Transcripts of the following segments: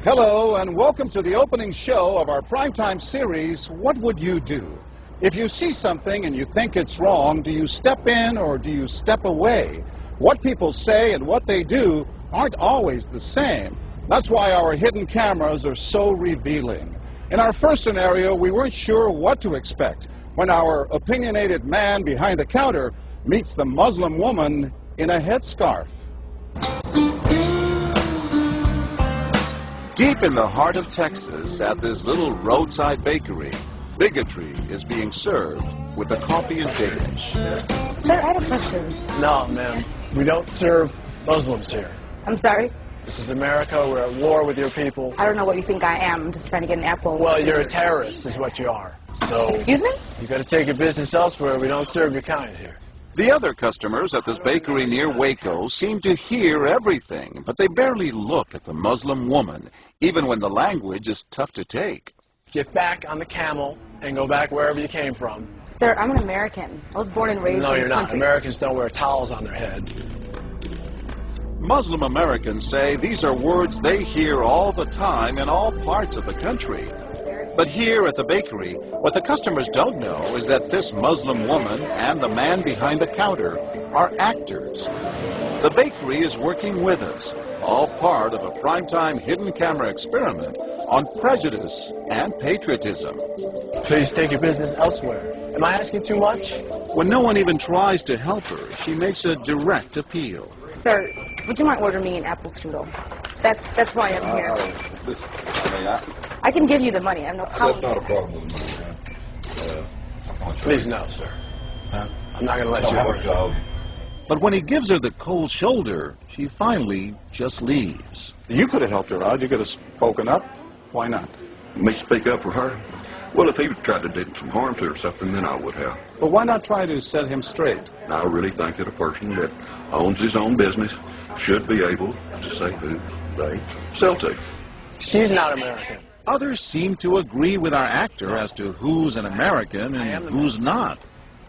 Hello and welcome to the opening show of our primetime series, What Would You Do? If you see something and you think it's wrong, do you step in or do you step away? What people say and what they do aren't always the same. That's why our hidden cameras are so revealing. In our first scenario, we weren't sure what to expect when our opinionated man behind the counter meets the Muslim woman in a headscarf. Deep in the heart of Texas, at this little roadside bakery, bigotry is being served with a coffee and bacon. Sir, I had a question. No, ma'am. We don't serve Muslims here. I'm sorry? This is America. We're at war with your people. I don't know what you think I am. I'm just trying to get an apple. Well, you're a terrorist is what you are. So... Excuse me? You got to take your business elsewhere. We don't serve your kind here. The other customers at this bakery near Waco seem to hear everything, but they barely look at the Muslim woman, even when the language is tough to take. Get back on the camel and go back wherever you came from. Sir, I'm an American. I was born and raised in No, this you're not. country. Americans don't wear towels on their head. Muslim Americans say these are words they hear all the time in all parts of the country. But here at the bakery, what the customers don't know is that this Muslim woman and the man behind the counter are actors. The bakery is working with us, all part of a primetime hidden camera experiment on prejudice and patriotism. Please take your business elsewhere. Am I asking too much? When no one even tries to help her, she makes a direct appeal. Sir, would you mind ordering me an apple strudel? That's why I'm here. I can give you the money. I have no problem. That's not a problem with me. Please no, sir. I'm not going to let you have a job. But when he gives her the cold shoulder, she finally just leaves. You could have helped her out. You could have spoken up. Why not? Me speak up for her? Well, if he tried to do some harm to her or something, then I would have. But why not try to set him straight? I really think that a person that owns his own business should be able to say who they sell to. She's not American. Others seem to agree with our actor as to who's an American and who's not.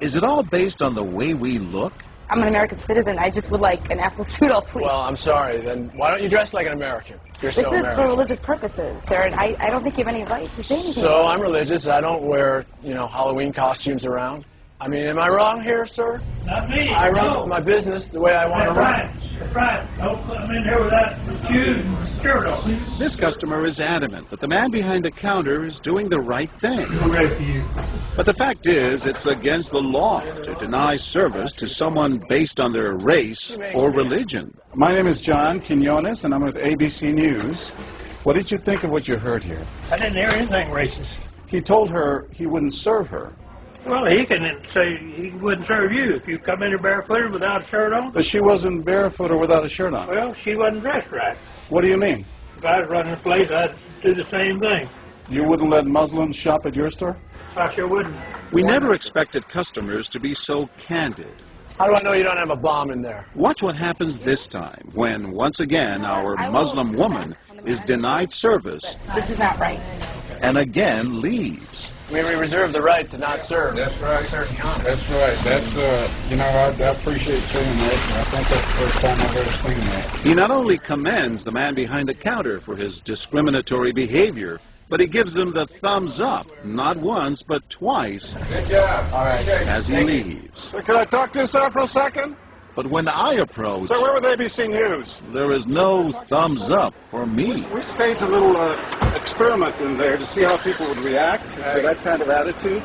Is it all based on the way we look? I'm an American citizen. I just would like an apple strudel, please. Well, I'm sorry. Then why don't you dress like an American? You're This so is American. for religious purposes, sir, and I don't think you have any right to say anything. So I'm religious. I don't wear, Halloween costumes around. I mean, am I wrong here, sir? Not me. I run my business the way I want to run. That's right. Don't come in here with that shoes and skirt on. This customer is adamant that the man behind the counter is doing the right thing. I'm ready for you. But the fact is, it's against the law to deny service to someone based on their race or religion. My name is John Quinones, and I'm with ABC News. What did you think of what you heard here? I didn't hear anything racist. He told her he wouldn't serve her. Well, he can say he wouldn't serve you if you come in here barefooted without a shirt on. But she wasn't barefoot or without a shirt on. Well, she wasn't dressed right. What do you mean? If I was running the place, I'd do the same thing. You wouldn't let Muslims shop at your store? I sure wouldn't. We never expected customers to be so candid. How do I know you don't have a bomb in there? Watch what happens this time when, once again, our Muslim woman is denied service This is not right. and again leaves. We reserve the right to not serve. That's right. Certain kind. That's right. That's, I appreciate saying that. I think that's the first time I've ever seen that. He not only commends the man behind the counter for his discriminatory behavior, but he gives him the thumbs up, not once, but twice, Good job. All right. as he leaves. Sir, can I talk to you, sir, for a second? But when I approach, Sir, we're with ABC News. there is no thumbs up for me. We staged a little experiment in there to see how people would react to that kind of attitude.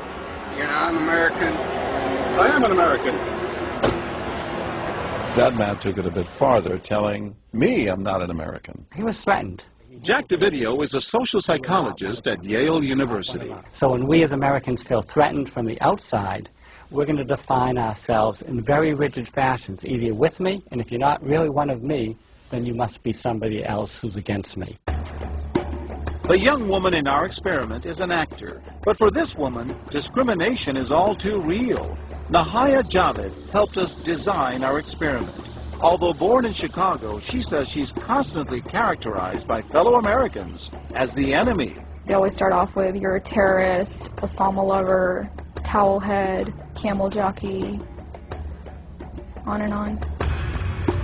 You're not an American. I am an American. That man took it a bit farther, telling me I'm not an American. He was threatened. Jack DeVideo is a social psychologist at Yale University. So when we as Americans feel threatened from the outside, we're going to define ourselves in very rigid fashions, either with me, and if you're not really one of me, then you must be somebody else who's against me. The young woman in our experiment is an actor, but for this woman, discrimination is all too real. Nahaya Javed helped us design our experiment. Although born in Chicago, she says she's constantly characterized by fellow Americans as the enemy. They always start off with, you're a terrorist, Osama lover, towel head, camel jockey, on and on.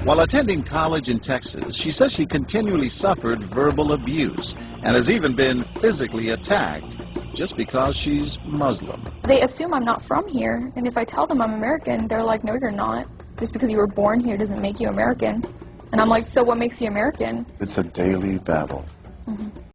While attending college in Texas, she says she continually suffered verbal abuse and has even been physically attacked just because she's Muslim. They assume I'm not from here, and if I tell them I'm American, they're like, no, you're not. Just because you were born here doesn't make you American. And I'm like, so what makes you American? It's a daily battle. Mm-hmm.